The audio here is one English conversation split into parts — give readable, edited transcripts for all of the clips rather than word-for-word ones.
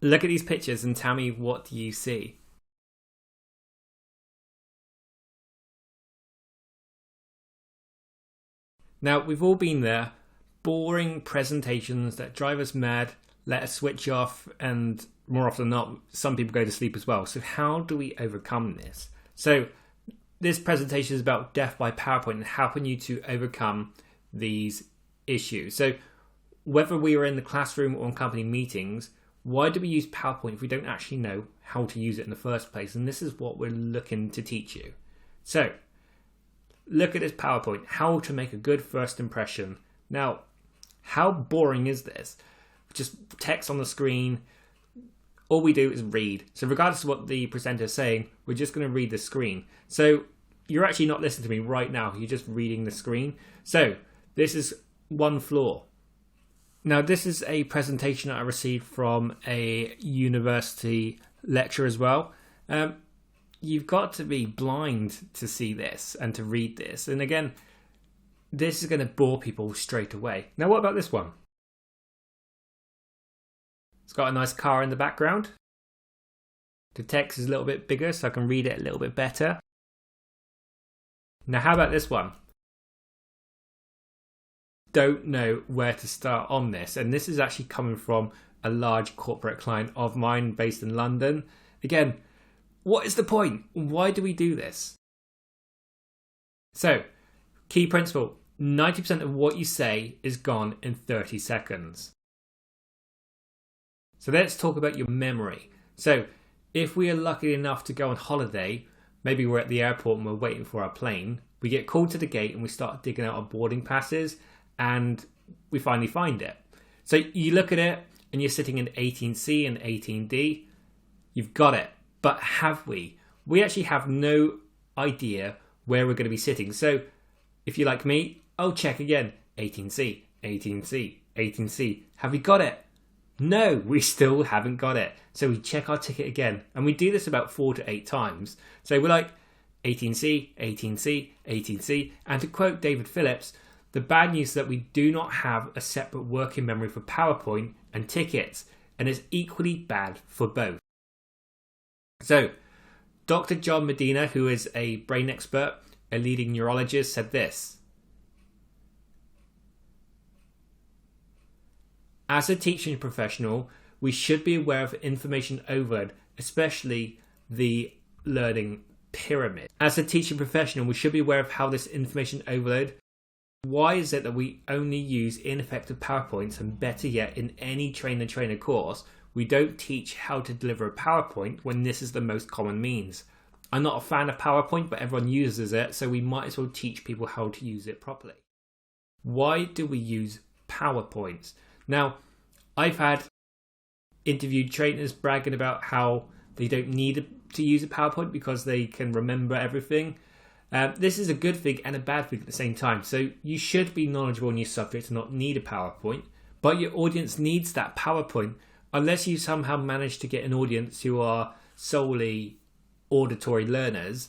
Look at these pictures and tell me, what do you see? Now, we've all been there. Boring presentations that drive us mad, let us switch off, and more often than not, some people go to sleep as well. So how do we overcome this? So this presentation is about death by PowerPoint and helping you to overcome these issues. So whether we are in the classroom or in company meetings, why do we use PowerPoint if we don't actually know how to use it in the first place? And this is what we're looking to teach you. So look at this PowerPoint, how to make a good first impression. Now, how boring is this? Just text on the screen. All we do is read. So regardless of what the presenter is saying, we're just going to read the screen. So you're actually not listening to me right now. You're just reading the screen. So this is one floor. Now, this is a presentation that I received from a university lecturer as well. You've got to be blind to see this and to read this. And again, this is going to bore people straight away. Now, what about this one? It's got a nice car in the background. The text is a little bit bigger, so I can read it a little bit better. Now, how about this one? Don't know where to start on this. And this is actually coming from a large corporate client of mine based in London. Again, what is the point? Why do we do this? So, key principle, 90% of what you say is gone in 30 seconds. So let's talk about your memory. So if we are lucky enough to go on holiday, maybe we're at the airport and we're waiting for our plane, we get called to the gate and we start digging out our boarding passes and we finally find it. So you look at it and you're sitting in 18C and 18D, you've got it. But have we? We actually have no idea where we're going to be sitting. So if you're like me, I'll check again. 18C, 18C, 18C. Have we got it? No, we still haven't got it. So we check our ticket again. And we do this about 4 to 8 times. So we're like 18C, 18C, 18C. And to quote David Phillips, the bad news is that we do not have a separate working memory for PowerPoint and tickets. And it's equally bad for both. So Dr. John Medina, who is a brain expert, a leading neurologist, said this: as a teaching professional, we should be aware of information overload, especially the learning pyramid. As a teaching professional, we should be aware of how this information overload. Why is it that we only use ineffective PowerPoints, and better yet, in any trainer course, we don't teach how to deliver a PowerPoint when this is the most common means? I'm not a fan of PowerPoint, but everyone uses it, so we might as well teach people how to use it properly. Why do we use PowerPoints? Now, I've had interviewed trainers bragging about how they don't need to use a PowerPoint because they can remember everything. This is a good thing and a bad thing at the same time. So you should be knowledgeable in your subject and not need a PowerPoint, but your audience needs that PowerPoint unless you somehow manage to get an audience who are solely auditory learners.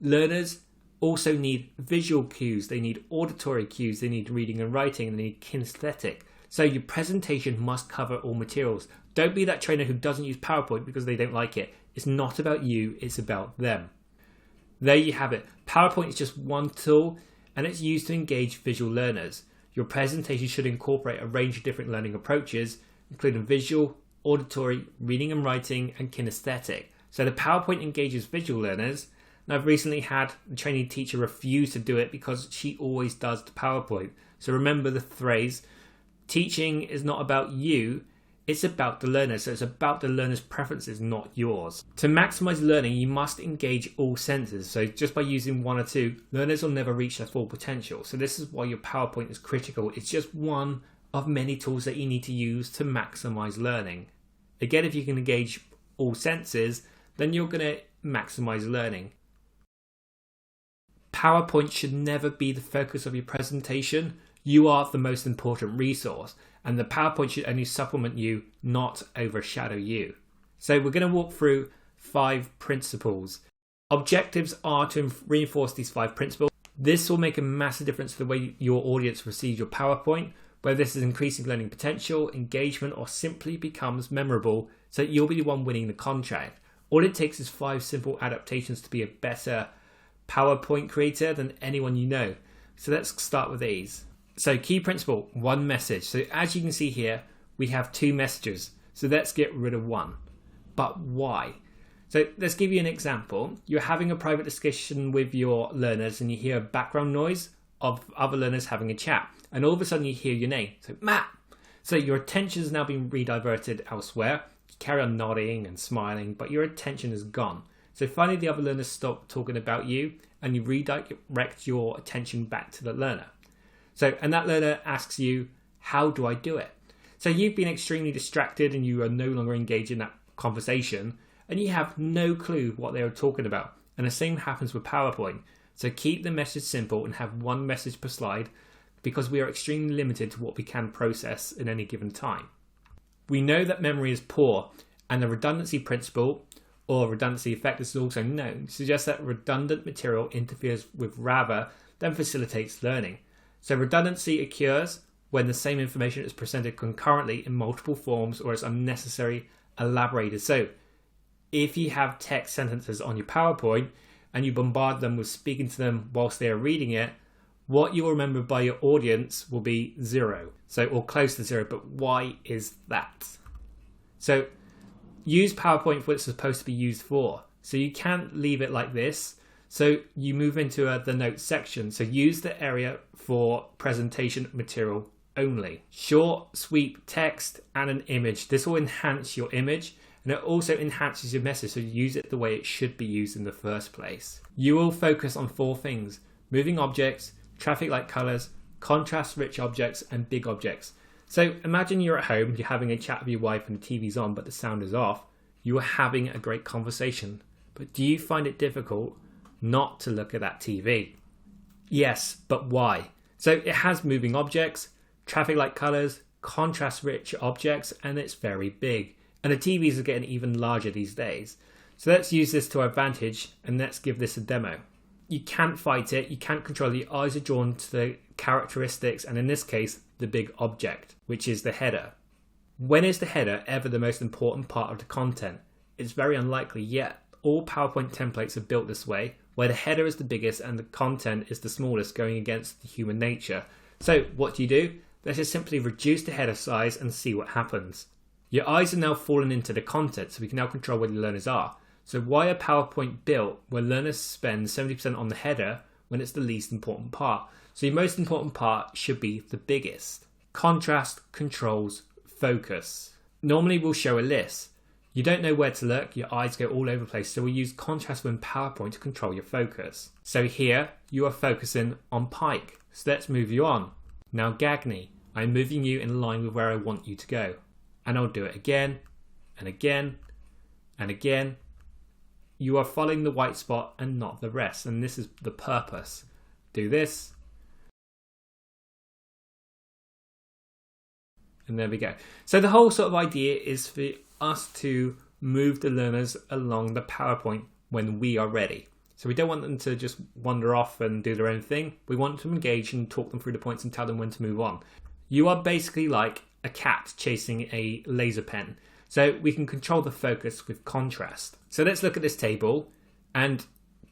Learners also need visual cues, they need auditory cues, they need reading and writing, and they need kinesthetic. So your presentation must cover all materials. Don't be that trainer who doesn't use PowerPoint because they don't like it. It's not about you, it's about them. There you have it. PowerPoint is just one tool and it's used to engage visual learners. Your presentation should incorporate a range of different learning approaches, including visual, auditory, reading and writing, and kinesthetic. So the PowerPoint engages visual learners. And I've recently had a training teacher refuse to do it because she always does the PowerPoint. So remember the phrase, teaching is not about you, it's about the learner. So it's about the learner's preferences, not yours. To maximize learning, you must engage all senses. So just by using one or two, learners will never reach their full potential. So this is why your PowerPoint is critical. It's just one of many tools that you need to use to maximize learning. Again, if you can engage all senses, then you're going to maximize learning. PowerPoint should never be the focus of your presentation. You are the most important resource, and the PowerPoint should only supplement you, not overshadow you. So we're going to walk through 5 principles. Objectives are to reinforce these 5 principles. This will make a massive difference to the way your audience receives your PowerPoint. whether this is increasing learning potential, engagement, or simply becomes memorable so that you'll be the one winning the contract. All it takes is 5 simple adaptations to be a better PowerPoint creator than anyone you know. So let's start with these. So key principle, 1 message. So as you can see here, we have 2 messages. So let's get rid of 1. But why? So let's give you an example. You're having a private discussion with your learners and you hear background noise of other learners having a chat. And all of a sudden you hear your name. So Matt. So your attention has now been rediverted elsewhere. You carry on nodding and smiling, but your attention is gone. So finally the other learners stop talking about you and you redirect your attention back to the learner. So, and that learner asks you, how do I do it? So you've been extremely distracted and you are no longer engaged in that conversation and you have no clue what they were talking about. And the same happens with PowerPoint. So keep the message simple and have 1 message per slide because we are extremely limited to what we can process in any given time. We know that memory is poor, and the redundancy principle or redundancy effect is also known, suggests that redundant material interferes with rather than facilitates learning. So redundancy occurs when the same information is presented concurrently in multiple forms or is unnecessarily elaborated. So if you have text sentences on your PowerPoint and you bombard them with speaking to them whilst they are reading it, what you'll remember by your audience will be 0. So, or close to 0, but why is that? So use PowerPoint for what it's supposed to be used for. So you can't leave it like this. So you move into the notes section. So use the area for presentation material only. Short, sweet text and an image. This will enhance your image and it also enhances your message. So use it the way it should be used in the first place. You will focus on 4 things: moving objects, traffic light colors, contrast-rich objects, and big objects. So imagine you're at home, you're having a chat with your wife and the TV's on, but the sound is off. You are having a great conversation. But do you find it difficult not to look at that TV? Yes, but why? So it has moving objects, traffic light colors, contrast-rich objects, and it's very big. And the TVs are getting even larger these days. So let's use this to our advantage and let's give this a demo. You can't fight it, you can't control it, your eyes are drawn to the characteristics and in this case, the big object, which is the header. When is the header ever the most important part of the content? It's very unlikely, yet all PowerPoint templates are built this way, where the header is the biggest and the content is the smallest, going against the human nature. So what do? Let's just simply reduce the header size and see what happens. Your eyes are now fallen into the content, so we can now control where the learners are. So why are PowerPoint built where learners spend 70% on the header when it's the least important part? So your most important part should be the biggest. Contrast controls focus. Normally we'll show a list. You don't know where to look, your eyes go all over the place, so we use contrast within PowerPoint to control your focus. So here you are focusing on Pike. So let's move you on. Now Gagney, I'm moving you in line with where I want you to go. And I'll do it again and again and again. You are following the white spot and not the rest, and this is the purpose. Do this. And there we go. So the whole sort of idea is for us to move the learners along the PowerPoint when we are ready. So we don't want them to just wander off and do their own thing. We want them to engage and talk them through the points and tell them when to move on. You are basically like a cat chasing a laser pen. So we can control the focus with contrast. So let's look at this table, and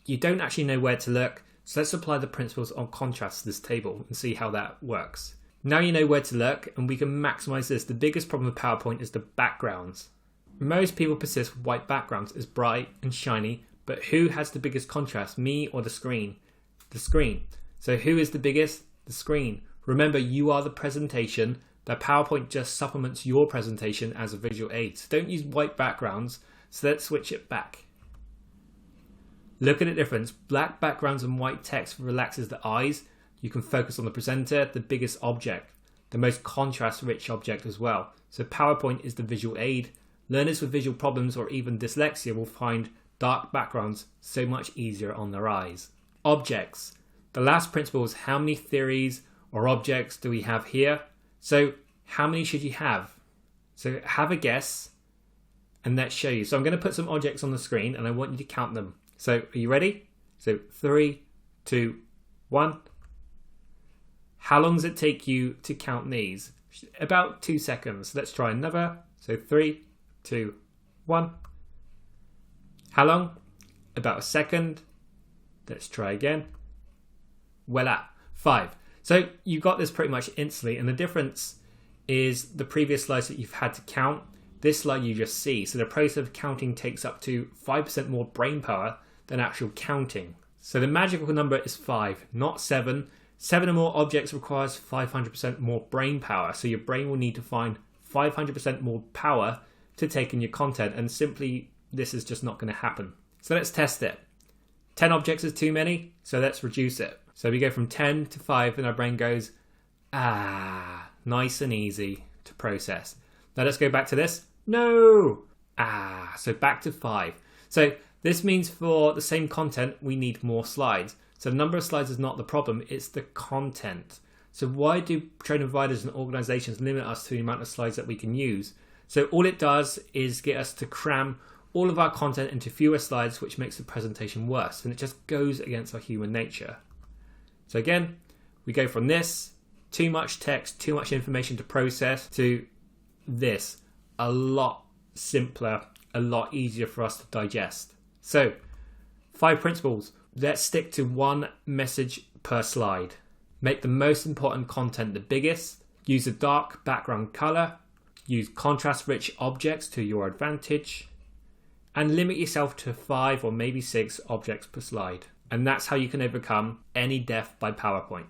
you don't actually know where to look. So let's apply the principles of contrast to this table and see how that works. Now you know where to look, and we can maximize this. The biggest problem with PowerPoint is the backgrounds. Most people persist with white backgrounds as bright and shiny, but who has the biggest contrast, me or the screen? The screen. So who is the biggest? The screen. Remember, you are the presentation. That PowerPoint just supplements your presentation as a visual aid. So don't use white backgrounds. So let's switch it back. Look at the difference. Black backgrounds and white text relaxes the eyes. You can focus on the presenter, the biggest object, the most contrast-rich object as well. So PowerPoint is the visual aid. Learners with visual problems or even dyslexia will find dark backgrounds so much easier on their eyes. Objects. The last principle is how many theories or objects do we have here? So how many should you have? So have a guess and let's show you. So I'm going to put some objects on the screen and I want you to count them. So are you ready? So 3, 2, 1. How long does it take you to count these? About 2 seconds. Let's try another. So 3, 2, 1. How long? About a second. Let's try again. Voila, 5. So you got this pretty much instantly, and the difference is the previous slides that you've had to count. This slide you just see. So the process of counting takes up to 5% more brain power than actual counting. So the magical number is 5, not 7. 7 or more objects requires 500% more brain power. So your brain will need to find 500% more power to take in your content, and simply this is just not going to happen. So let's test it. 10 objects is too many, so let's reduce it. So we go from 10 to 5 and our brain goes, nice and easy to process. Now let's go back to this. No! So back to 5. So this means for the same content, we need more slides. So the number of slides is not the problem, it's the content. So why do training providers and organizations limit us to the amount of slides that we can use? So all it does is get us to cram all of our content into fewer slides, which makes the presentation worse. And it just goes against our human nature. So again, we go from this, too much text, too much information to process, to this, a lot simpler, a lot easier for us to digest. So 5 principles. Let's stick to 1 message per slide. Make the most important content the biggest. Use a dark background color. Use contrast-rich objects to your advantage. And limit yourself to 5 or maybe 6 objects per slide. And that's how you can overcome any death by PowerPoint.